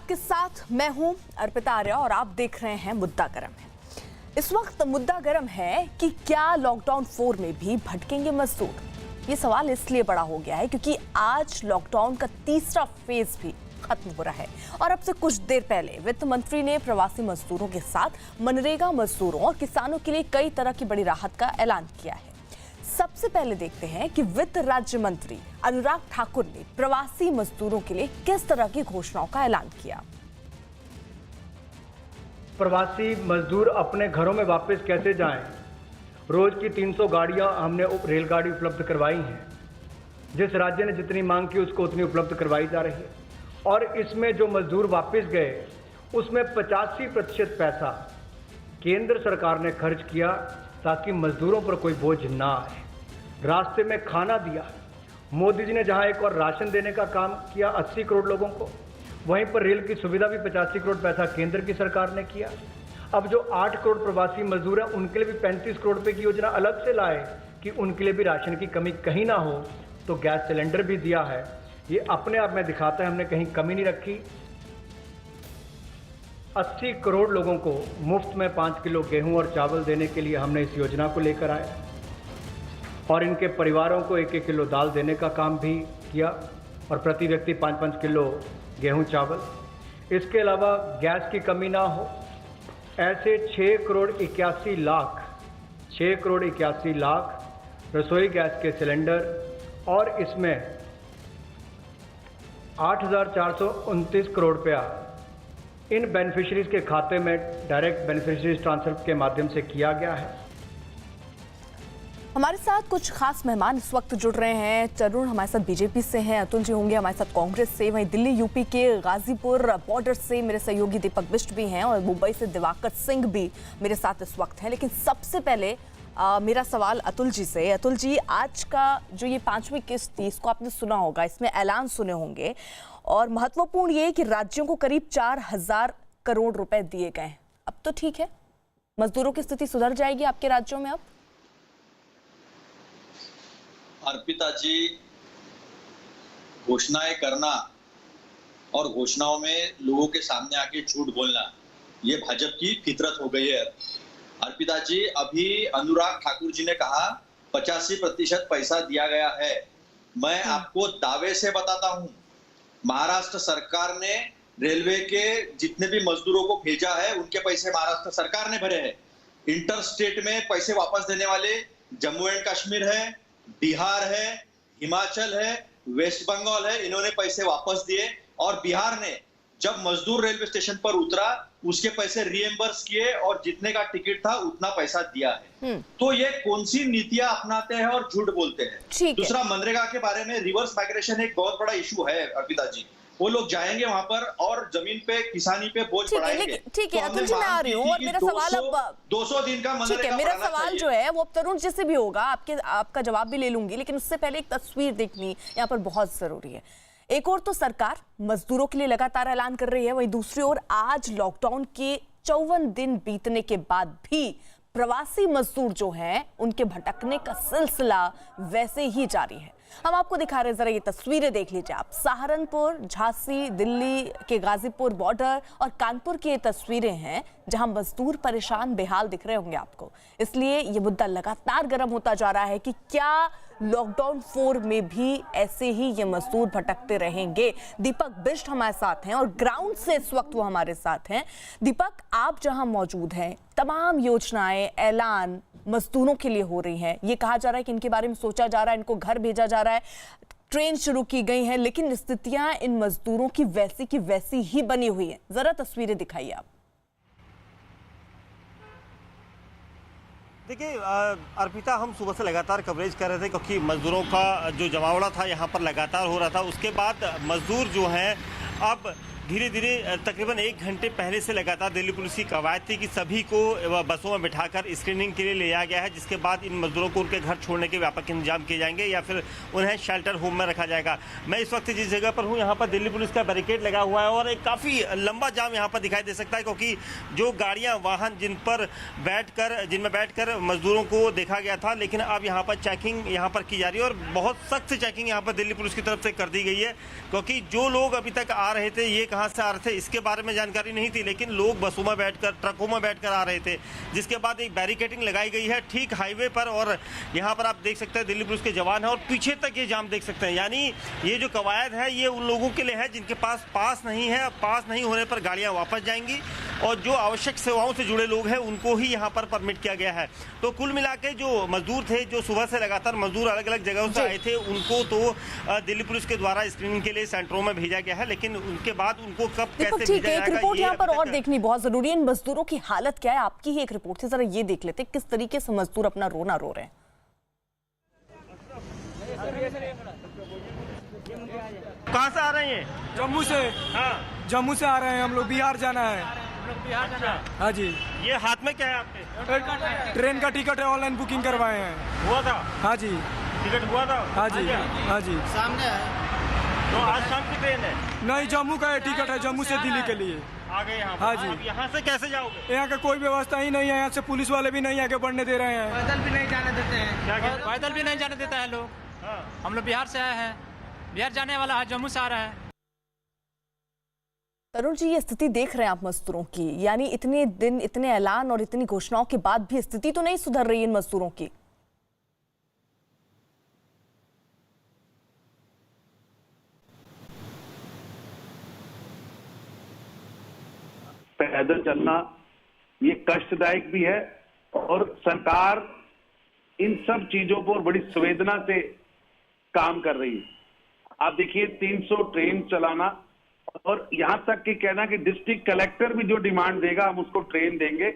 आपके साथ मैं हूं अर्पिता आर्या और आप देख रहे हैं मुद्दा गरम है। इस वक्त मुद्दा गरम है कि क्या लॉकडाउन 4 में भी भटकेंगे मजदूर। ये सवाल इसलिए बड़ा हो गया है क्योंकि आज लॉकडाउन का तीसरा फेज भी खत्म हो रहा है और अब से कुछ देर पहले वित्त मंत्री ने प्रवासी मजदूरों के साथ मनरेगा मजदूरों और किसानों के लिए कई तरह की बड़ी राहत का ऐलान किया है। सबसे पहले देखते हैं कि वित्त राज्य मंत्री अनुराग ठाकुर ने प्रवासी मजदूरों के लिए किस तरह की घोषणाओं का ऐलान किया। प्रवासी मजदूर अपने घरों में वापस कैसे जाएं? रोज की 300 गाड़ियां हमने रेलगाड़ी उपलब्ध करवाई हैं। जिस राज्य ने जितनी मांग की उसको उतनी उपलब्ध करवाई जा रही है और इसमें जो मजदूर वापस गए उसमें 85% पैसा केंद्र सरकार ने खर्च किया ताकि मजदूरों पर कोई बोझ ना आए। रास्ते में खाना दिया। मोदी जी ने जहां एक और राशन देने का काम किया 80 करोड़ लोगों को, वहीं पर रेल की सुविधा भी 85 करोड़ पैसा केंद्र की सरकार ने किया। अब जो 8 करोड़ प्रवासी मजदूर हैं उनके लिए भी 35 करोड़ रुपए की योजना अलग से लाए कि उनके लिए भी राशन की कमी कहीं ना हो। तो गैस सिलेंडर भी दिया है। ये अपने आप में दिखाता है हमने कहीं कमी नहीं रखी। 80 करोड़ लोगों को मुफ्त में 5 किलो गेहूं और चावल देने के लिए हमने इस योजना को लेकर आए और इनके परिवारों को 1-1 किलो दाल देने का काम भी किया और प्रति व्यक्ति 5-5 किलो गेहूं चावल। इसके अलावा गैस की कमी ना हो, ऐसे 6 करोड़ 81 लाख रसोई गैस के सिलेंडर और इसमें 8,429 करोड़ रुपया इन बेनिफिशरीज के खाते में डायरेक्ट बेनिफिशरीज ट्रांसफर के माध्यम से किया गया है। हमारे साथ कुछ खास मेहमान इस वक्त जुड़ रहे हैं। तरुण हमारे साथ बीजेपी से हैं, अतुल जी होंगे हमारे साथ कांग्रेस से, वहीं दिल्ली यूपी के गाजीपुर बॉर्डर से मेरे सहयोगी दीपक बिष्ट भी हैं और मुंबई से दिवाकर सिंह भी मेरे साथ इस वक्त हैं। लेकिन सबसे पहले मेरा सवाल अतुल जी से। अतुल जी, आज का जो ये 5वीं किस्त थी इसको आपने सुना होगा, इसमें ऐलान सुने होंगे और महत्वपूर्ण ये कि राज्यों को करीब 4,000 करोड़ रुपए दिए गए। अब तो ठीक है, मजदूरों की स्थिति सुधर जाएगी आपके राज्यों में अब? अर्पिता जी, घोषणाएं करना और घोषणाओं में लोगों के सामने आके झूठ बोलना ये भाजपा की फितरत हो गई है। अर्पिता जी, अभी अनुराग ठाकुर जी ने कहा 85% पैसा दिया गया है। मैं आपको दावे से बताता हूं, महाराष्ट्र सरकार ने रेलवे के जितने भी मजदूरों को भेजा है उनके पैसे महाराष्ट्र सरकार ने भरे हैं। इंटर स्टेट में पैसे वापस देने वाले जम्मू एंड कश्मीर है, बिहार है, हिमाचल है, वेस्ट बंगाल है, इन्होंने पैसे वापस दिए और बिहार ने जब मजदूर रेलवे स्टेशन पर उतरा उसके पैसे रीएम्बर्स किए और जितने का टिकट था उतना पैसा दिया है। तो ये कौन सी नीतियां अपनाते हैं और झूठ बोलते हैं। दूसरा, मनरेगा के बारे में रिवर्स माइग्रेशन एक बहुत बड़ा इशू है अर्पिता जी। वो लोग जाएंगे वहां पर और जमीन पे किसानी पे बोझ बढ़ाएंगे। ठीक है अतुल जी, मैं आ रही हूँ और मेरा सवाल अब 200 दिन का मनरेगा। ठीक है, मेरा सवाल जो है वो तरुण जी से भी होगा, आपका जवाब भी ले लूंगी, लेकिन उससे पहले एक तस्वीर देखनी यहाँ पर बहुत जरूरी है। एक और तो सरकार मजदूरों के लिए लगातार ऐलान कर रही है, वहीं दूसरी ओर आज लॉकडाउन के 54 दिन बीतने के बाद भी प्रवासी मजदूर जो हैं उनके भटकने का सिलसिला वैसे ही जारी है। हम आपको दिखा रहे हैं, जरा ये तस्वीरें देख लीजिए आप। सहारनपुर, झांसी, दिल्ली के गाजीपुर बॉर्डर और कानपुर की ये तस्वीरें हैं जहां मजदूर परेशान बेहाल दिख रहे होंगे आपको। इसलिए ये मुद्दा लगातार गर्म होता जा रहा है कि क्या लॉकडाउन 4 में भी ऐसे ही ये मजदूर भटकते रहेंगे। दीपक बिष्ट हमारे साथ हैं और ग्राउंड से इस वक्त वो हमारे साथ हैं। दीपक, आप जहां मौजूद हैं, तमाम योजनाएं, ऐलान मजदूरों के लिए हो रही हैं। ये कहा जा रहा है कि इनके बारे में सोचा जा रहा है, इनको घर भेजा जा रहा है, ट्रेन शुरू की गई है, लेकिन स्थितियां इन मजदूरों की वैसी ही बनी हुई है। जरा तस्वीरें दिखाइए आप। देखिए अर्पिता, हम सुबह से लगातार कवरेज कर रहे थे क्योंकि मजदूरों का जो जमावड़ा था यहाँ पर लगातार हो रहा था। उसके बाद मजदूर जो हैं अब धीरे धीरे तकरीबन 1 घंटे पहले से लगातार दिल्ली पुलिस की कवायद थी कि सभी को बसों में बिठाकर स्क्रीनिंग के लिए ले जाया गया है, जिसके बाद इन मजदूरों को उनके घर छोड़ने के व्यापक इंतजाम किए जाएंगे या फिर उन्हें शेल्टर होम में रखा जाएगा। मैं इस वक्त जिस जगह पर हूँ यहाँ पर दिल्ली पुलिस का बैरिकेड लगा हुआ है और एक काफ़ी लंबा जाम यहाँ पर दिखाई दे सकता है क्योंकि जो गाड़ियाँ वाहन जिनमें बैठकर मजदूरों को देखा गया था, लेकिन अब यहाँ पर चेकिंग यहाँ पर की जा रही है और बहुत सख्त चेकिंग यहाँ पर दिल्ली पुलिस की तरफ से कर दी गई है क्योंकि जो लोग अभी तक आ रहे थे ये कहा कहाँ से आ रहे थे इसके बारे में जानकारी नहीं थी, लेकिन लोग बसों में बैठकर, ट्रकों में बैठकर आ रहे थे, जिसके बाद एक बैरिकेडिंग लगाई गई है ठीक हाईवे पर। और यहाँ पर आप देख सकते हैं दिल्ली पुलिस के जवान हैं और पीछे तक ये जाम देख सकते हैं। यानी ये जो कवायद है ये उन लोगों के लिए है जिनके पास पास नहीं है। पास नहीं होने पर गाड़ियाँ वापस जाएंगी और जो आवश्यक सेवाओं से जुड़े लोग हैं उनको ही यहाँ पर परमिट किया गया है। तो कुल मिला के जो मजदूर थे, जो सुबह से लगातार मजदूर अलग अलग जगहों से आए थे, उनको तो दिल्ली पुलिस के द्वारा स्क्रीनिंग के लिए सेंटरों में भेजा गया है, लेकिन उनके बाद उनको कब कैसे भेजा ठीक है, एक जाएगा रिपोर्ट ये यहाँ पर अभी और तक देखनी बहुत जरूरी है। इन मजदूरों की हालत क्या है, आपकी ही एक रिपोर्ट से जरा ये देख लेते हैं किस तरीके से मजदूर अपना रोना रो रहे हैं। कहाँ से आ रहे हैं? जम्मू से। हाँ, जम्मू से आ रहे हैं हम लोग, बिहार जाना है। हाँ जी। ये हाथ में क्या है आपके? ट्रेन का टिकट है, ऑनलाइन बुकिंग करवाए हैं। हुआ था? हाँ जी। टिकट हुआ था? हाँ जी। हाँ जी। सामने है। तो आज शाम की ट्रेन है? नहीं, जम्मू का टिकट है, जम्मू से दिल्ली के लिए। आ गए यहाँ? हाँ जी। अब यहाँ से कैसे जाओगे? यहाँ का कोई व्यवस्था ही नहीं है, यहाँ से पुलिस वाले भी नहीं आगे बढ़ने दे रहे हैं। पैदल भी नहीं जाने देते हैं। क्या कहते हैं? पैदल भी नहीं जाने देता है लोग। हाँ। हम लोग बिहार से आए हैं, बिहार जाने वाला है, जम्मू से आ रहा है। तरुण जी, ये स्थिति देख रहे हैं आप मजदूरों की, यानी इतने दिन, इतने ऐलान और इतनी घोषणाओं के बाद भी स्थिति तो नहीं सुधर रही इन मजदूरों की। पैदल चलना ये कष्टदायक भी है और सरकार इन सब चीजों पर बड़ी संवेदना से काम कर रही है। आप देखिए 300 ट्रेन चलाना और यहां तक कि कहना कि डिस्ट्रिक्ट कलेक्टर भी जो डिमांड देगा हम उसको ट्रेन देंगे।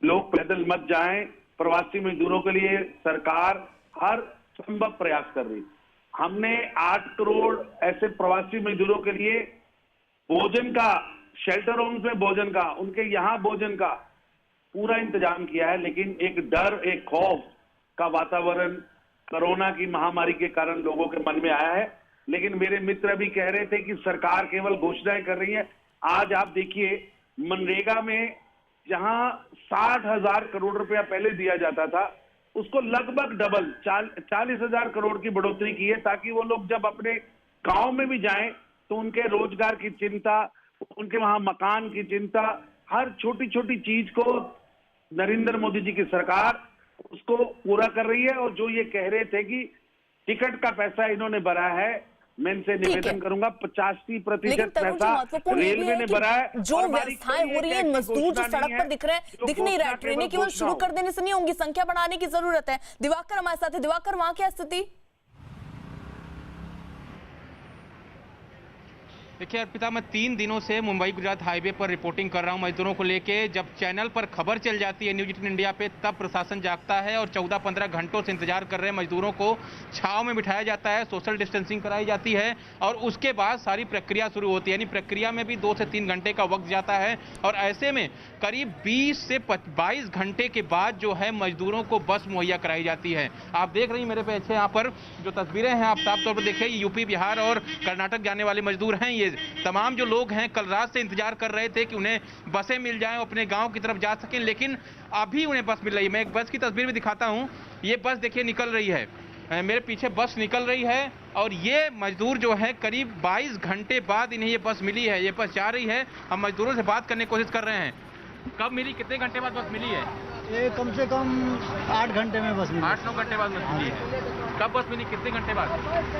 लोग पैदल मत जाएं। प्रवासी मजदूरों के लिए सरकार हर संभव प्रयास कर रही। हमने 8 करोड़ ऐसे प्रवासी मजदूरों के लिए भोजन का, शेल्टर होम्स में भोजन का, उनके यहाँ भोजन का पूरा इंतजाम किया है। लेकिन एक डर, एक खौफ का वातावरण कोरोना की महामारी के कारण लोगों के मन में आया है। लेकिन मेरे मित्र भी कह रहे थे कि सरकार केवल घोषणाएं कर रही है। आज आप देखिए मनरेगा में जहां 60,000 करोड़ रुपया पहले दिया जाता था, उसको लगभग डबल 40,000 करोड़ की बढ़ोतरी की है, ताकि वो लोग जब अपने गांव में भी जाएं तो उनके रोजगार की चिंता, उनके वहां मकान की चिंता, हर छोटी छोटी चीज को नरेंद्र मोदी जी की सरकार उसको पूरा कर रही है। और जो ये कह रहे थे कि टिकट का पैसा इन्होंने भरा है, मैं इनसे निवेदन करूंगा 85% पैसा रेलवे ने भरा है। जो व्यवस्थाएं हो रही है, मजदूर जो सड़क पर दिख रहे हैं, दिख नहीं रहा है। ट्रेनें केवल शुरू कर देने से नहीं होंगी, संख्या बढ़ाने की जरूरत है। दिवाकर हमारे साथ है। दिवाकर, वहां क्या स्थिति? देखिए अर्पिता, मैं 3 दिनों से मुंबई गुजरात हाईवे पर रिपोर्टिंग कर रहा हूं मजदूरों को लेके। जब चैनल पर खबर चल जाती है न्यूज 18 इंडिया पे, तब प्रशासन जागता है और 14-15 घंटों से इंतजार कर रहे हैं मजदूरों को। छांव में बिठाया जाता है, सोशल डिस्टेंसिंग कराई जाती है और उसके बाद सारी प्रक्रिया शुरू होती है। यानी प्रक्रिया में भी 2 से 3 घंटे का वक्त जाता है और ऐसे में करीब 20 से 22 घंटे के बाद जो है मजदूरों को बस मुहैया कराई जाती है। आप देख रही हैं मेरे पीछे यहाँ पर जो तस्वीरें हैं, आप साफ तौर पर देखिए, यूपी, बिहार और कर्नाटक जाने वाले मजदूर हैं। ये तमाम जो लोग हैं कल रात से इंतजार कर रहे थे कि उन्हें बसें मिल जाएं, अपने गांव की तरफ जा सकें, लेकिन अभी उन्हें बस मिल रही है। मैं एक बस की तस्वीर भी दिखाता हूं। ये बस देखिए निकल रही है, मेरे पीछे बस निकल रही है और ये मजदूर जो है करीब 22 घंटे बाद इन्हें ये बस मिली है। ये बस जा रही है। हम मजदूरों से बात करने की कोशिश कर रहे हैं। कब मिली, कितने घंटे बाद बस मिली है? ये कम से कम 8 घंटे में बस मिली। 8-9 घंटे बाद बस मिली है। कब बस मिली, कितने घंटे बाद?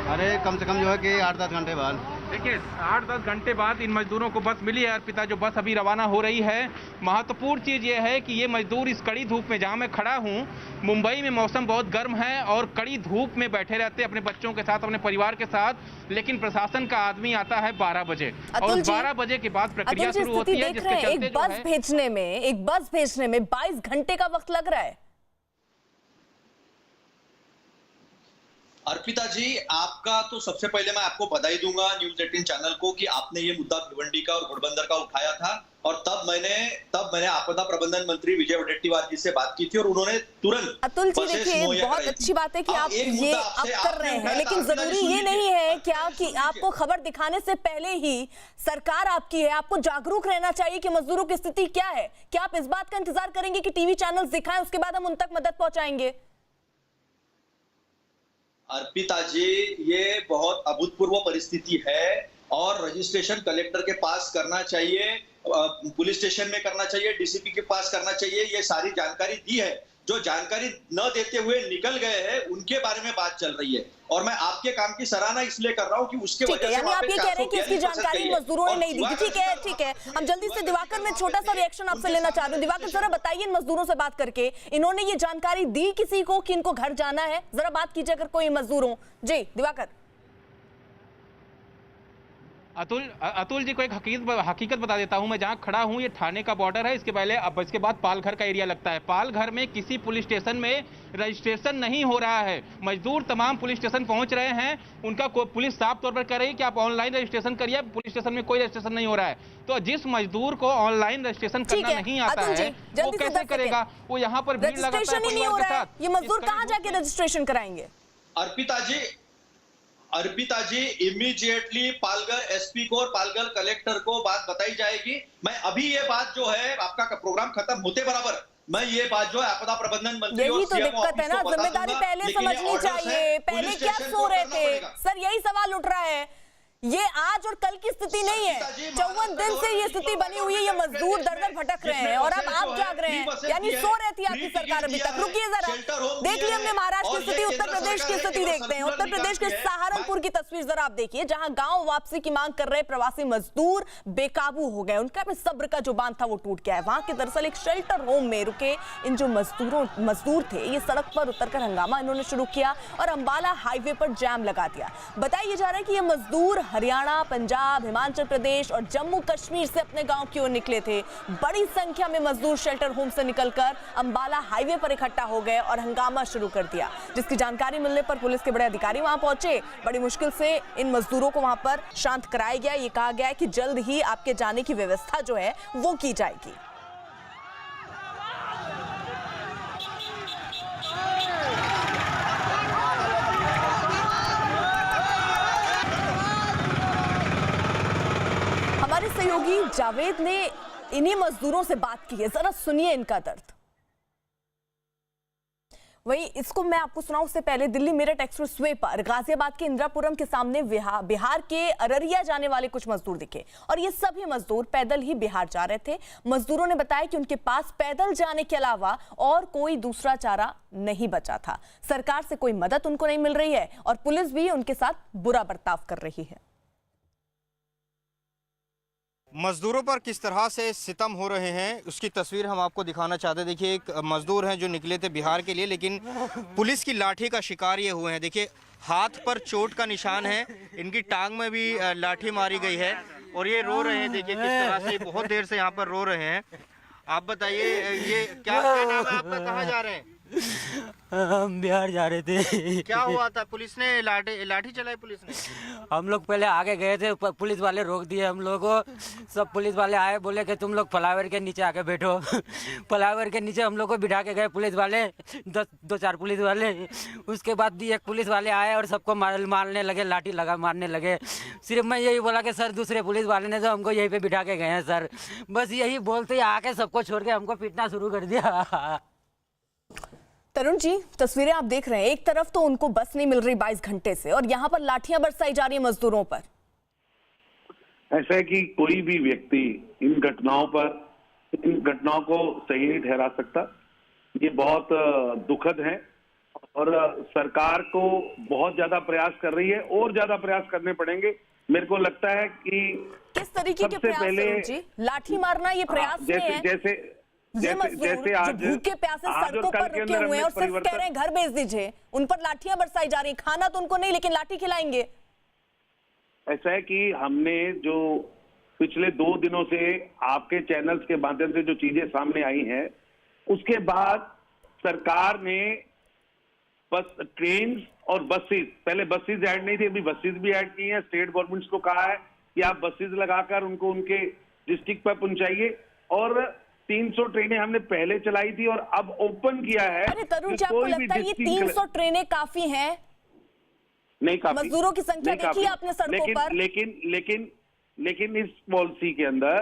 अरे कम से कम जो है कि 8-10 घंटे बाद। देखिए 8-10 घंटे बाद इन मजदूरों को बस मिली है। अर्पिता, जो बस अभी रवाना हो रही है, महत्वपूर्ण चीज ये है कि ये मजदूर इस कड़ी धूप में, जहां मैं खड़ा हूं, मुंबई में मौसम बहुत गर्म है और कड़ी धूप में बैठे रहते अपने बच्चों के साथ, अपने परिवार के साथ, लेकिन प्रशासन का आदमी आता है 12 बजे और 12 बजे के बाद प्रक्रिया शुरू होती है, जिसके चलते एक बस भेजने में 22 घंटे का वक्त लग रहा है। अर्पिता जी, आपका तो सबसे पहले मैं आपको बधाई दूंगा न्यूज 18 चैनल को कि आपने ये मुद्दा भिवंडी का और घोड़बंदर का उठाया था और तब मैंने आपदा प्रबंधन मंत्री विजय वडेट्टीवार जी से बात की थी और उन्होंने तुरंत अतुल जी देखिए, बहुत अच्छी बात है कि आप ये अब कर रहे हैं, लेकिन जरूरी ये नहीं है क्या कि आपको खबर दिखाने से पहले ही सरकार आपकी है, आपको जागरूक रहना चाहिए कि मजदूरों की स्थिति क्या है। क्या आप इस बात का इंतजार करेंगे कि टीवी चैनल दिखाएं, उसके बाद हम उन तक मदद पहुंचाएंगे? अर्पिता जी, ये बहुत अभूतपूर्व परिस्थिति है और रजिस्ट्रेशन कलेक्टर के पास करना चाहिए, पुलिस स्टेशन में करना चाहिए, डीसीपी के पास करना चाहिए। ये सारी जानकारी दी है। जो जानकारी न देते हुए निकल गए हैं उनके बारे में बात चल रही है, और मैं आपके काम की सराहना इसलिए कर रहा हूं कि उसके वजह से यानी आप ये कह रहे हैं कि इसकी जानकारी मजदूरों ने नहीं दी थी। ठीक है, हम जल्दी से दिवाकर में छोटा सा रिएक्शन आपसे लेना चाह रहे हैं। दिवाकर जरा बताइए, इन मजदूरों से बात करके इन्होंने ये जानकारी दी किसी को कि इनको घर जाना है? जरा बात कीजिए अगर कोई मजदूर हो। जी दिवाकर। अतुल जी को एक हकीकत बता देता हूं। मैं जहां खड़ा हूं ये थाने का बॉर्डर है, इसके बाद पालघर का एरिया लगता है। पालघर में किसी पुलिस स्टेशन में रजिस्ट्रेशन नहीं हो रहा है। मजदूर तमाम पुलिस स्टेशन पहुंच रहे हैं, उनका पुलिस साफ तौर पर कह रही है कि आप ऑनलाइन रजिस्ट्रेशन करिए, पुलिस स्टेशन में कोई रजिस्ट्रेशन नहीं हो रहा है। तो जिस मजदूर को ऑनलाइन रजिस्ट्रेशन करना नहीं आता है वो कैसे करेगा? वो यहाँ पर भीड़ लगाता है परिवार के साथ। ये मजदूर कहाँ जाके रजिस्ट्रेशन कराएंगे? अर्पिता जी इमीडिएटली पालघर एसपी को और पालघर कलेक्टर को बात बताई जाएगी। मैं अभी ये बात जो है आपका प्रोग्राम खत्म होते बराबर मैं ये बात जो है आपदा प्रबंधन मंत्री यही तो दिक्कत है ना, जिम्मेदारी पहले समझनी चाहिए। पहले क्या सो रहे थे सर? यही सवाल उठ रहा है। ये आज और कल की स्थिति नहीं है, 54 दिन से ये स्थिति बनी हुई है। ये मजदूर दर दर भटक रहे हैं और अब आप जाग रहे हैं, यानी सो रही थी आपकी सरकार अभी तक। रुकिए जरा, देख लिया हमने महाराष्ट्र की स्थिति, उत्तर प्रदेश की स्थिति देखते हैं। उत्तर प्रदेश के सहारनपुर की तस्वीर जरा आप देखिए, जहां गांव वापसी की मांग कर रहे प्रवासी मजदूर बेकाबू हो गए। उनका सब्र का जो बांध था वो टूट गया है। वहां के दरअसल एक शेल्टर होम में रुके इन जो मजदूर थे, ये सड़क पर उतरकर हंगामा इन्होंने शुरू किया और अंबाला हाईवे पर जाम लगा दिया। बताया जा रहा है कि ये मजदूर हरियाणा, पंजाब, हिमाचल प्रदेश और जम्मू कश्मीर से अपने गांव की ओर निकले थे। बड़ी संख्या में मजदूर शेल्टर होम से निकलकर अंबाला हाईवे पर इकट्ठा हो गए और हंगामा शुरू कर दिया, जिसकी जानकारी मिलने पर पुलिस के बड़े अधिकारी वहां पहुंचे। बड़ी मुश्किल से इन मजदूरों को वहां पर शांत कराया गया। ये कहा गया है कि जल्द ही आपके जाने की व्यवस्था जो है वो की जाएगी। हमारे सहयोगी जावेद ने इन्हीं मजदूरों से बात की है, जरा सुनिए इनका दर्द। वही इसको मैं आपको सुनाऊं उससे पहले, दिल्ली मेरठ एक्सप्रेस वे पर गाजियाबाद के इंदिरापुरम के सामने बिहार के अररिया जाने वाले कुछ मजदूर दिखे और ये सभी मजदूर पैदल ही बिहार जा रहे थे। मजदूरों ने बताया कि उनके पास पैदल जाने के अलावा और कोई दूसरा चारा नहीं बचा था। सरकार से कोई मदद उनको नहीं मिल रही है और पुलिस भी उनके साथ बुरा बर्ताव कर रही है। मजदूरों पर किस तरह से सितम हो रहे हैं उसकी तस्वीर हम आपको दिखाना चाहते हैं। देखिए, एक मजदूर हैं जो निकले थे बिहार के लिए, लेकिन पुलिस की लाठी का शिकार ये हुए हैं। देखिए, हाथ पर चोट का निशान है, इनकी टांग में भी लाठी मारी गई है और ये रो रहे हैं। देखिए किस तरह से बहुत देर से यहाँ पर रो रहे हैं। आप बताइए, ये क्या नाम है आपका, कहाँ जा रहे हैं? हम बिहार जा रहे थे। क्या हुआ था? पुलिस ने लाठी चलाई? पुलिस ने? हम लोग पहले आगे गए थे, पुलिस वाले रोक दिए हम लोग को। सब पुलिस वाले आए, बोले कि तुम लोग फ्लाईओवर के नीचे आके बैठो। फ्लाईओवर के नीचे हम लोग को बिठा के गए पुलिस वाले, दो चार पुलिस वाले। उसके बाद एक पुलिस वाले आए और सबको मारने लगे, लाठी लगा मारने लगे। सिर्फ मैं यही बोला कि सर दूसरे पुलिस वाले ने तो हमको यहीं पे बिठा के गए हैं सर। बस यही बोलते ही आके सबको छोड़ के हमको पीटना शुरू कर दिया। तरुण जी, तस्वीरें आप देख रहे हैं, एक तरफ तो उनको बस नहीं मिल रही 22 घंटे से और यहाँ पर लाठियां बरसाई जा रही है मजदूरों पर। ऐसा है कि कोई भी व्यक्ति इन घटनाओं को सही नहीं ठहरा सकता। ये बहुत दुखद है और सरकार को बहुत ज्यादा प्रयास कर रही है और ज्यादा प्रयास करने पड़ेंगे। मेरे को लगता है कि किस तरीके के प्रयास तरुण जी? लाठी मारना ये प्रयास नहीं है। जैसे आज भूखे प्यासे सड़कों पर रुके हुए हैं और सिर्फ कह रहे हैं घर भेज दीजिए, उन पर लाठियां बरसाई जा रही हैं। खाना तो उनको नहीं, लेकिन लाठी खिलाएंगे। ऐसा है कि हमने जो पिछले 2 दिनों से आपके चैनल्स के माध्यम से जो चीजें सामने आई हैं, उसके बाद सरकार ने बस ट्रेन और बसेस, पहले बसेस ऐड नहीं थी, अभी बसेस भी ऐड की हैं। स्टेट गवर्नमेंट्स को कहा है कि आप बसेस लगाकर उनको उनके डिस्ट्रिक्ट पर पहुंचाइए और 300 ट्रेनें हमने पहले चलाई थी और अब ओपन किया है। अरे तरुण जी, आपको लगता है ये 300 ट्रेनें काफी हैं? नहीं काफी। मजदूरों की संख्या देखी आपने सड़कों पर। लेकिन इस पॉलिसी के अंदर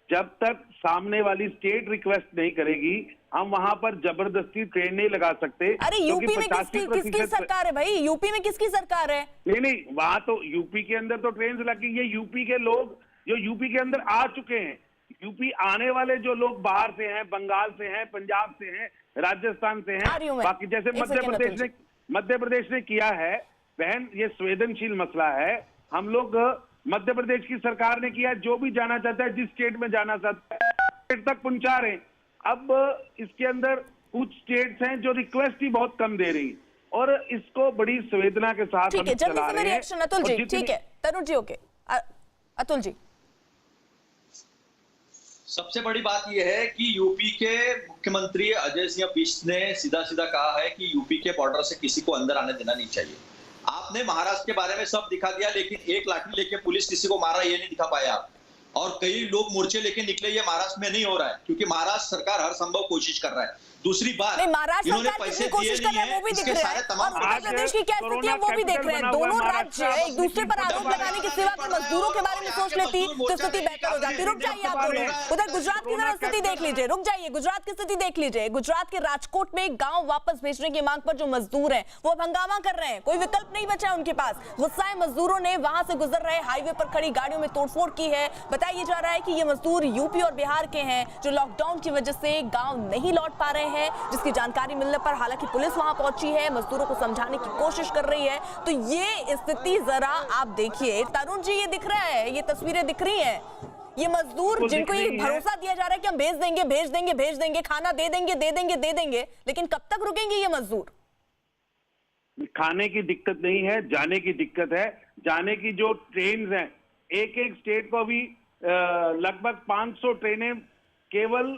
जब तक सामने वाली स्टेट रिक्वेस्ट नहीं करेगी हम वहां पर जबरदस्ती ट्रेन नहीं लगा सकते। अरे यूपी में किसकी सरकार है भाई? यूपी में किसकी सरकार है? नहीं, वहां तो यूपी के अंदर तो ट्रेन लगी। ये यूपी के लोग जो यूपी के अंदर आ चुके हैं, यूपी आने वाले जो लोग बाहर से हैं, बंगाल से हैं, पंजाब से हैं, राजस्थान से हैं, बाकी जैसे मध्य प्रदेश ने किया है बहन, ये संवेदनशील मसला है। हम लोग मध्य प्रदेश की सरकार ने किया, जो भी जाना चाहता है, जिस स्टेट में जाना चाहता है स्टेट तक पहुंचा रहे। अब इसके अंदर कुछ स्टेट्स हैं जो रिक्वेस्ट ही बहुत कम दे रही और इसको बड़ी संवेदना के साथ ठीक है, जल्दी से मेरी रिएक्शन अतुल जी। ठीक है तरुण जी, ओके अतुल जी। सबसे बड़ी बात यह है कि यूपी के मुख्यमंत्री अजय सिंह बिष्ट ने सीधा सीधा कहा है कि यूपी के बॉर्डर से किसी को अंदर आने देना नहीं चाहिए। आपने महाराष्ट्र के बारे में सब दिखा दिया, लेकिन एक लाठी लेके पुलिस किसी को मारा ये नहीं दिखा पाया आप। और कई लोग मोर्चे लेके निकले, ये महाराष्ट्र में नहीं हो रहा है क्योंकि महाराष्ट्र सरकार हर संभव कोशिश कर रहा है। दूसरी बात, इन्होंने पैसे दिए नहीं है, इसके सारे तमाम उत्तर प्रदेश की क्या स्थिति है वो भी देख रहे हैं। दोनों राज्य एक दूसरे पर आरोप लगाने के सिवा के मजदूरों के बारे में सोच लेती तो स्थिति बेहतर हो जाती। रुक जाइए आप दोनों, उधर गुजरात की जरा स्थिति देख लीजिए। रुक जाइए, गुजरात की स्थिति देख लीजिए। गुजरात के राजकोट में गांव वापस भेजने की मांग पर जो मजदूर हैं वो हंगामा कर रहे हैं, कोई विकल्प नहीं बचा उनके पास। गुस्साए मजदूरों ने वहां से गुजर रहे हाईवे पर खड़ी गाड़ियों में तोड़फोड़ की है। बताया जा रहा है कि ये मजदूर यूपी और बिहार के हैं जो लॉकडाउन की वजह से गांव नहीं लौट पा रहे हैं, जिसकी जानकारी मिलने पर हालांकि पुलिस वहां पहुंची है, मजदूरों को समझाने की कोशिश कर रही है। तो ये स्थिति जरा आप देखिए तरुण जी, ये दिख रहा है, ये तस्वीरें दिख रही हैं। ये मजदूर जिनको ये भरोसा दिया जा रहा है कि हम भेज देंगे, खाना दे देंगे, लेकिन कब तक रुकेंगे ये मजदूर? खाने की दिक्कत नहीं है, जाने की दिक्कत है। जाने की जो ट्रेन है, एक एक स्टेट को भी लगभग 500 ट्रेनें केवल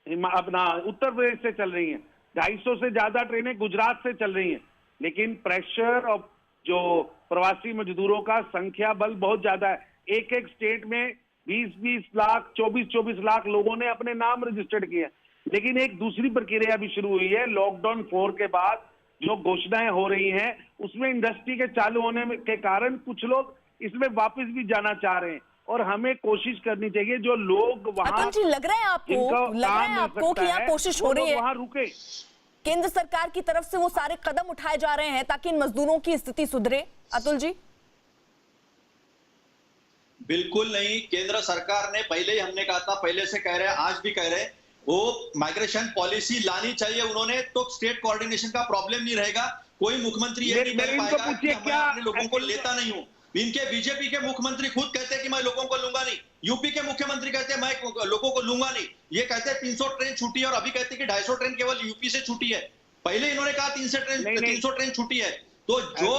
अपना उत्तर प्रदेश से चल रही हैं, 250 से ज्यादा ट्रेनें गुजरात से चल रही हैं। लेकिन प्रेशर और जो प्रवासी मजदूरों का संख्या बल बहुत ज्यादा है। एक एक स्टेट में 20-20 लाख, 24-24 लाख लोगों ने अपने नाम रजिस्टर्ड किए। लेकिन एक दूसरी प्रक्रिया भी शुरू हुई है। लॉकडाउन 4 के बाद जो घोषणाएं हो रही हैं उसमें इंडस्ट्री के चालू होने के कारण कुछ लोग इसमें वापस भी जाना चाह रहे हैं और हमें कोशिश करनी चाहिए जो लोग वहां जी लग रहा है आपको कि यहाँ कोशिश हो रही है वहां रुके। केंद्र सरकार की तरफ से वो सारे कदम उठाए जा रहे हैं ताकि इन मजदूरों की स्थिति सुधरे। अतुल जी, बिल्कुल नहीं। केंद्र सरकार ने पहले ही हमने कहा था, पहले से कह रहे हैं, आज भी कह रहे हैं, वो माइग्रेशन पॉलिसी लानी चाहिए उन्होंने, तो स्टेट कोऑर्डिनेशन का प्रॉब्लम नहीं रहेगा। कोई मुख्यमंत्री ये नहीं कह पाएगा कि मैं अपने लोगों को लेता नहीं हूं। इनके बीजेपी के मुख्यमंत्री खुद कहते हैं कि मैं लोगों को लूंगा नहीं, यूपी के मुख्यमंत्री कहते हैं मैं लोगों को लूंगा नहीं। ये कहते हैं 300 ट्रेन छूटी है और अभी कहते हैं कि 250 ट्रेन केवल यूपी से छूटी है। पहले इन्होंने कहा 300 ट्रेन छूटी है। तो जो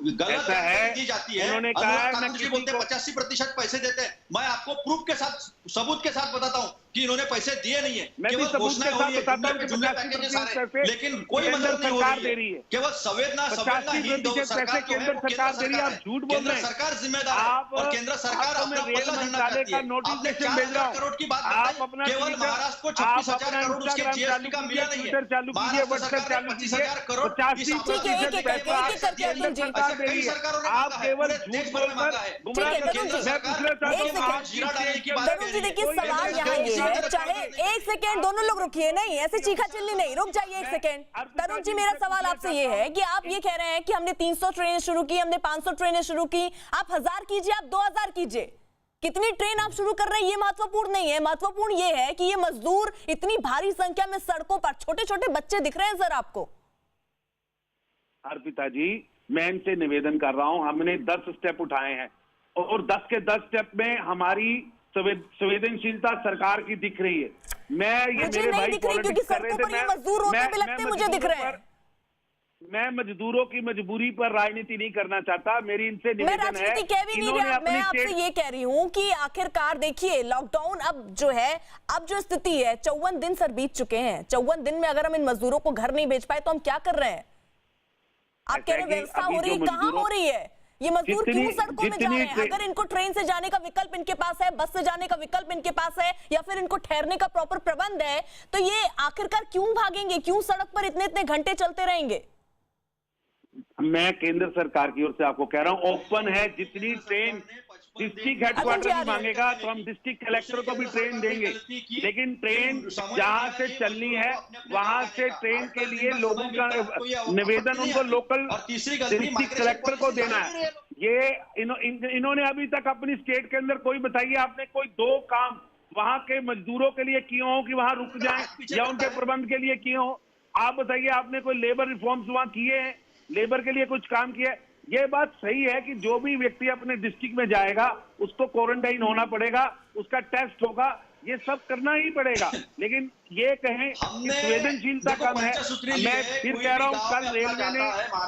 गलत जानकारी दी जाती है, अनुराग जी बोलते 85% पैसे देते हैं। मैं आपको प्रूफ के साथ, सबूत के साथ बताता हूँ कि इन्होंने पैसे दिए नहीं है, केवल घोषणाएं हो रही है, जुमले पैकेजेस आ रहे हैं, लेकिन कोई मदद नहीं हो रही है। केवल संवेदनाहीन सरकार जो है केंद्र सरकार जिम्मेदार है और केंद्र सरकार अपना पल्ला झंडा करती है। आपने 4,000 करोड़ की बात बताई, केवल महाराष्ट्र को 26,000 करोड़ उसके जीएसटी का मिला नहीं है। महाराष्ट्र सरकार ने 25,000 करोड़ कई सरकारों ने आप केवल झूठ बोलकर देखिए सवाल यहाँ ये है, चाहे एक सेकेंड दोनों लोग रुकिए, नहीं ऐसे चीखा चिल्ली नहीं, रुक जाइए एक सेकेंड। तरुण जी, मेरा सवाल आपसे ये है कि आप ये कह रहे हैं कि हमने 300 ट्रेनें शुरू की, हमने 500 ट्रेनें शुरू की, आप 1000 कीजिए, आप 2000 कीजिए, कितनी ट्रेन आप शुरू कर रहे हैं ये महत्वपूर्ण नहीं है। महत्वपूर्ण ये है कि ये मजदूर इतनी भारी संख्या में सड़कों पर, छोटे छोटे बच्चे दिख रहे हैं सर आपको। अर्पिता जी, मैं इनसे निवेदन कर रहा हूं, हमने 10 स्टेप उठाए हैं और 10 के 10 स्टेप में हमारी संवेदनशीलता सरकार की दिख रही है। मुझे नहीं दिख रही क्योंकि सड़कों पर ये मजदूर रोते भी लगते मुझे दिख रहे हैं। मैं मजदूरों की मजबूरी पर राजनीति नहीं करना चाहता, मेरी इनसे निवेदन है। मैं राजनीति कह भी नहीं रहा, मैं आपसे ये कह रही हूँ कि आखिरकार देखिए लॉकडाउन अब जो है, अब जो स्थिति है, 54 दिन सर बीत चुके हैं। 54 दिन में अगर हम इन मजदूरों को घर नहीं भेज पाए तो हम क्या कर रहे हैं? आप कह रहे हैं व्यवस्था हो रही है, कहाँ हो रही है? ये मजदूर क्यों सड़कों में जा रहे हैं? अगर इनको ट्रेन से जाने का विकल्प इनके पास है, बस से जाने का विकल्प इनके पास है, या फिर इनको ठहरने का प्रॉपर प्रबंध है, तो ये आखिरकार क्यों भागेंगे? क्यों सड़क पर इतने इतने घंटे चलते रहेंगे? मैं केंद्र सरकार की ओर से आपको कह रहा हूं, ओपन है जितनी ट्रेन डिस्ट्रिक्ट हेडक्वार्टर भी मांगेगा तो हम डिस्ट्रिक्ट कलेक्टर को भी ट्रेन देंगे, लेकिन ट्रेन जहां से चलनी है वहां से ट्रेन के लिए लोगों का निवेदन उनको लोकल डिस्ट्रिक्ट कलेक्टर को देना है। ये इन्होंने अभी तक अपनी स्टेट के अंदर कोई बताइए आपने कोई 2 काम वहां के मजदूरों के लिए किए हो कि वहां रुक जाएं या उनके प्रबंध के लिए किए हो? आप बताइए आपने कोई लेबर रिफॉर्म्स वहां किए हैं, लेबर के लिए कुछ काम किया है? ये बात सही है कि जो भी व्यक्ति अपने डिस्ट्रिक्ट में जाएगा उसको क्वारंटाइन होना पड़ेगा, उसका टेस्ट होगा, ये सब करना ही पड़ेगा, लेकिन ये कहें कि संवेदनशीलता कम है। मैं फिर कह रहा हूँ, कल रेलवे ने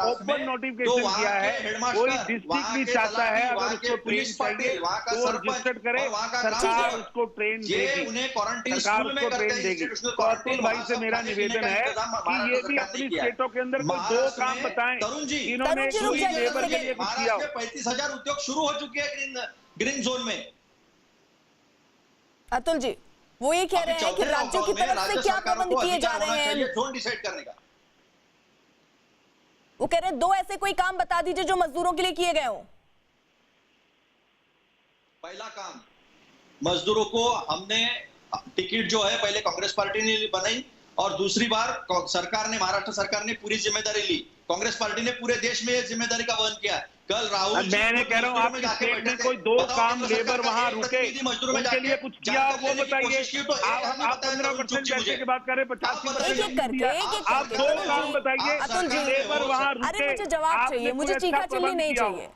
ओपन नोटिफिकेशन किया है, कोई डिस्ट्रिक्ट भी चाहता है अगर उसको ट्रेन चाहिए तो वो रजिस्टर्ड करे, सरकार उसको ट्रेन देगी, सरकार उसको ट्रेन देगी। तो अतुल भाई से मेरा निवेदन है कि ये भी अपनी स्टेटों के अंदर कोई 2 काम बताएं इन्होंने लेबर के लिए कुछ किया हो। 35,000 उद्योग शुरू हो चुके हैं ग्रीन जोन में। अतुल जी, वो ये कह रहे हैं कि राज्यों की तरफ से क्या प्रबंध किए जा रहे हैं, जोन डिसाइड करने का। वो कह रहे हैं 2 ऐसे कोई काम बता दीजिए जो मजदूरों के लिए किए गए हो। पहला काम, मजदूरों को हमने टिकट जो है पहले कांग्रेस पार्टी ने बनाई और दूसरी बार सरकार ने, महाराष्ट्र सरकार ने पूरी जिम्मेदारी ली। कांग्रेस पार्टी ने पूरे देश में ये जिम्मेदारी का वहन किया। कल राहुल, मैंने कह रहा हूँ आपकी स्टेट में कोई 2 काम लेबर वहां रुके उनके लिए कुछ किया वो बताइए। आप 15% जैसे की बात करें 85%, आप 2 काम बताइए लेबर वहां रुके। अरे मुझे जवाब चाहिए, मुझे चीखा चिल्ली नहीं चाहिए।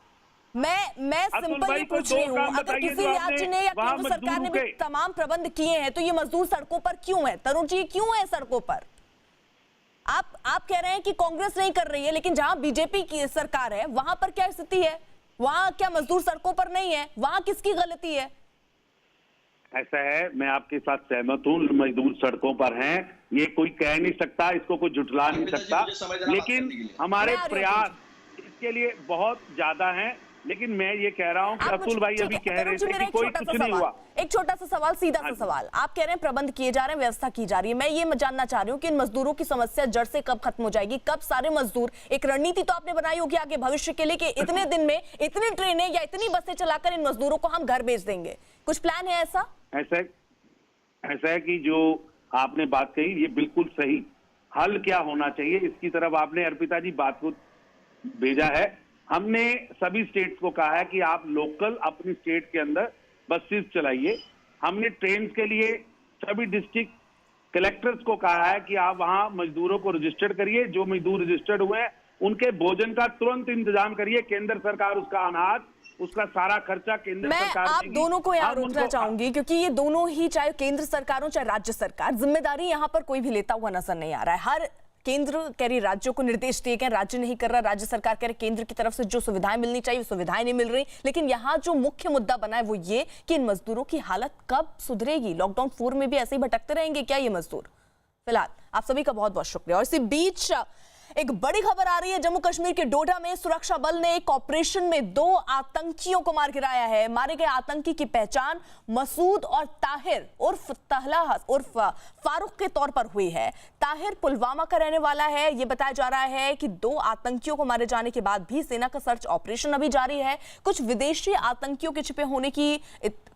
मैं सिंपल पूछ रही हूँ, अगर किसी राज्य ने या केंद्र सरकार ने भी तमाम प्रबंध किए हैं तो ये मजदूर सड़कों पर क्यों है? तरुण जी, क्यों है सड़कों पर? आप कह रहे हैं कि कांग्रेस नहीं कर रही है, लेकिन जहां बीजेपी की सरकार है वहां पर क्या स्थिति है? वहां क्या मजदूर सड़कों पर नहीं है? वहां किसकी गलती है? ऐसा है, मैं आपके साथ सहमत हूँ, मजदूर सड़कों पर हैं, ये कोई कह नहीं सकता, इसको कोई झुठला नहीं सकता, लेकिन हमारे प्रयास इसके लिए बहुत ज्यादा हैं। लेकिन मैं ये कह रहा हूं कि अतुल भाई अभी कह रहे थे कि कोई कुछ नहीं हुआ। एक छोटा सा सवाल, सीधा सा सवाल, आप कह रहे हैं प्रबंध किए जा रहे हैं, व्यवस्था की जा रही है। मैं ये जानना चाह रही हूँ कि इन मजदूरों की समस्या जड़ से कब खत्म हो जाएगी? कब सारे मजदूर, एक रणनीति तो आपने बनाई होगी आगे भविष्य के लिए कि इतने दिन में इतनी ट्रेनें या इतनी बसें चलाकर इन मजदूरों को हम घर भेज देंगे, कुछ प्लान है ऐसा? ऐसा है कि जो आपने बात कही ये बिल्कुल सही। हल क्या होना चाहिए इसकी तरफ आपने अर्पिता जी बात को भेजा है। हमने सभी स्टेट्स को कहा है कि आप लोकल अपनी स्टेट के अंदर बसेस चलाइए। हमने ट्रेन के लिए सभी डिस्ट्रिक्ट कलेक्टर्स को कहा है कि आप वहां मजदूरों को रजिस्टर्ड करिए, जो मजदूर रजिस्टर्ड हुए हैं उनके भोजन का तुरंत इंतजाम करिए। केंद्र सरकार उसका अनाज, उसका सारा खर्चा केंद्र सरकार मैं आप दोनों को यहाँ रोकना चाहूंगी, क्योंकि ये दोनों ही, चाहे केंद्र सरकार हो चाहे राज्य सरकार, जिम्मेदारी यहाँ पर कोई भी लेता हुआ नजर नहीं आ रहा है। हर केंद्र कह रही राज्यों को निर्देश दिए गए, राज्य नहीं कर रहा, राज्य सरकार कह रही केंद्र की तरफ से जो सुविधाएं मिलनी चाहिए वो सुविधाएं नहीं मिल रही। लेकिन यहाँ जो मुख्य मुद्दा बना है वो ये कि इन मजदूरों की हालत कब सुधरेगी? लॉकडाउन 4 में भी ऐसे ही भटकते रहेंगे क्या ये मजदूर? फिलहाल आप सभी का बहुत बहुत शुक्रिया। और इसी बीच एक बड़ी खबर आ रही है, जम्मू कश्मीर के डोडा में सुरक्षा बल ने एक ऑपरेशन में 2 आतंकियों को मार गिराया है। मारे गए आतंकी की पहचान मसूद और ताहिर उर्फ तहला उर्फ फारूक के तौर पर हुई है। ताहिर पुलवामा का रहने वाला है। यह बताया जा रहा है कि 2 आतंकियों को मारे जाने के बाद भी सेना का सर्च ऑपरेशन अभी जारी है। कुछ विदेशी आतंकियों के छिपे होने की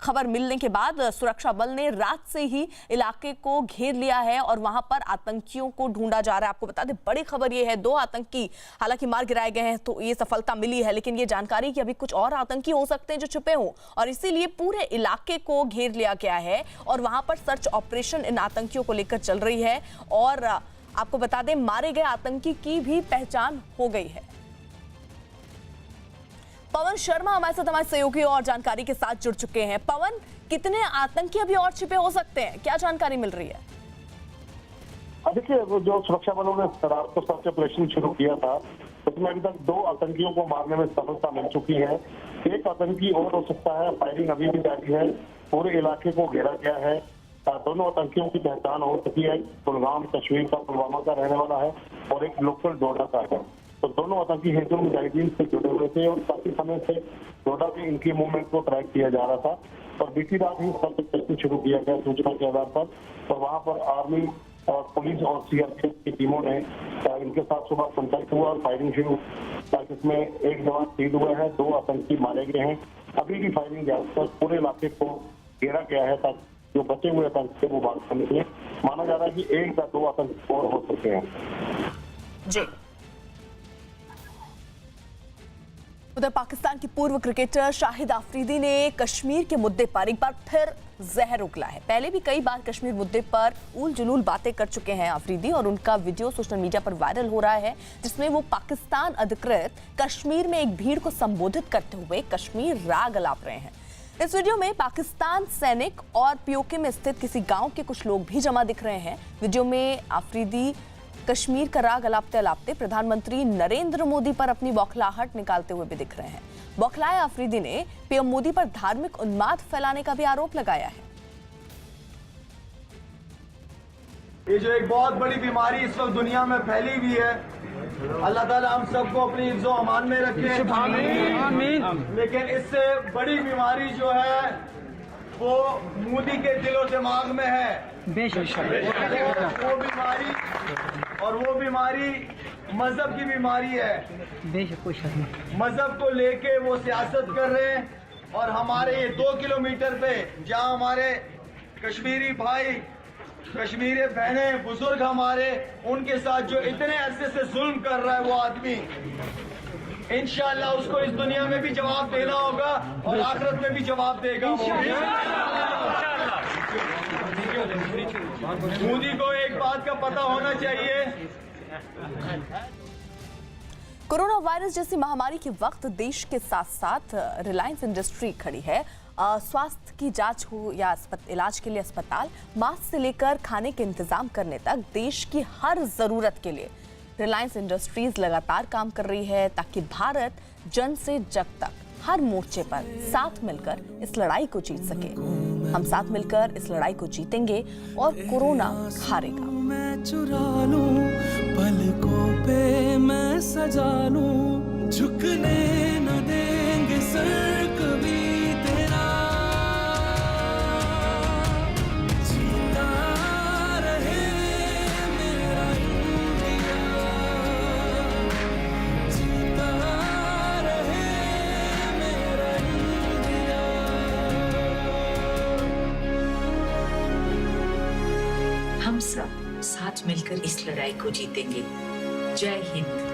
खबर मिलने के बाद सुरक्षा बल ने रात से ही इलाके को घेर लिया है और वहां पर आतंकियों को ढूंढा जा रहा है। आपको बता दें, बड़ी खबर यह है, 2 आतंकी हालांकि मार गिराए गए हैं तो ये सफलता मिली है, लेकिन ये जानकारी कि अभी कुछ और आतंकी हो सकते हैं जो छुपे हों, और इसीलिए पूरे इलाके को घेर लिया गया है और वहां पर सर्च ऑपरेशन इन आतंकियों को लेकर चल रही है। और आपको बता दें, मारे गए आतंकी की भी पहचान हो गई है। पवन शर्मा हमारे साथ हमारे सहयोगी और जानकारी के साथ जुड़ चुके हैं। पवन, कितने आतंकी अभी और छिपे हो सकते हैं, क्या जानकारी मिल रही है? देखिए, जो सुरक्षा बलों ने रात को सर्च ऑपरेशन शुरू किया था उसमें अभी तक 2 आतंकियों को मारने में सफलता मिल चुकी है। एक आतंकी और हो सकता है, फायरिंग अभी भी जारी है, पूरे इलाके को घेरा गया है। दोनों आतंकियों की पहचान हो चुकी है। कुलगाम कश्मीर का पुलवामा का रहने वाला है और एक लोकल डोडा का है। तो दोनों आतंकी हिंदू मुजाहिदीन से जुड़े हुए थे और काफी समय से डोडा की इनकी मूवमेंट को ट्रैक किया जा रहा था और बीती रात ही सर्च ऑपरेशन शुरू किया गया सूचना के आधार पर। और वहां पर आर्मी और पुलिस और सीआरपीएफ की टीमों ने इनके साथ सुबह संपर्क हुआ और फायरिंग शुरू, जिसमें एक जवान शहीद हुआ है, 2 आतंकी मारे गए हैं। अभी भी फायरिंग जारी है, पूरे इलाके को घेरा गया है ताकि जो बचे हुए आतंकी वो भाग कर निकले। माना जा रहा है कि 1 या 2 आतंकी और हो सकते हैं। जी। उधर पाकिस्तान की पूर्व क्रिकेटर शाहिद आफरीदी ने कश्मीर के मुद्दे पर एक बार फिर जहर उगला है। पहले भी कई बार कश्मीर मुद्दे पर उल जुलूल बातें कर चुके हैं आफरीदी और उनका वीडियो सोशल मीडिया पर वायरल हो रहा है, जिसमें वो पाकिस्तान अधिकृत कश्मीर में एक भीड़ को संबोधित करते हुए कश्मीर राग अलाप रहे हैं। इस वीडियो में पाकिस्तान सैनिक और पीओके में स्थित किसी गांव के कुछ लोग भी जमा दिख रहे हैं। वीडियो में आफरीदी कश्मीर का राग अलापते अलापते प्रधानमंत्री नरेंद्र मोदी पर अपनी बौखलाहट निकालते हुए भी दिख रहे हैं। बौखलाए आफरीदी ने पीएम मोदी पर धार्मिक उन्माद फैलाने का भी आरोप लगाया है। ये जो एक बहुत बड़ी बीमारी इस वक्त दुनिया में फैली हुई है, अल्लाह ताला हम सबको अपनी इज्जो अमान में रखे। आमीन। लेकिन इससे बड़ी बीमारी जो है वो मोदी के दिलो दिमाग में है। वो बीमारी और वो बीमारी मजहब की बीमारी है। मजहब को लेके वो सियासत कर रहे हैं और हमारे ये 2 किलोमीटर पे जहाँ हमारे कश्मीरी भाई, कश्मीरी बहनें, बुजुर्ग हमारे, उनके साथ जो इतने अरसे से जुल्म कर रहा है वो आदमी, इंशाअल्लाह उसको इस दुनिया में भी जवाब देना होगा और आखिरत में भी जवाब देगा मोदी को एक बात का पता होना चाहिए। कोरोना वायरस जैसी महामारी के वक्त देश के साथ साथ रिलायंस इंडस्ट्री खड़ी है। स्वास्थ्य की जांच हो या इलाज के लिए अस्पताल, मास्क से लेकर खाने के इंतजाम करने तक देश की हर जरूरत के लिए रिलायंस इंडस्ट्रीज लगातार काम कर रही है ताकि भारत जन से जग तक हर मोर्चे पर साथ मिलकर इस लड़ाई को जीत सके। हम साथ मिलकर इस लड़ाई को जीतेंगे और कोरोना हारेगा। मैं चुरा लूं पलकों पे मैं सजा लूं, झुकने न देंगे सर कभी तेरा, जीता रहे मेरा इंडिया, जीता रहे मेरा इंडिया। हम सब साथ मिलकर इस लड़ाई को जीतेंगे। जय हिंद।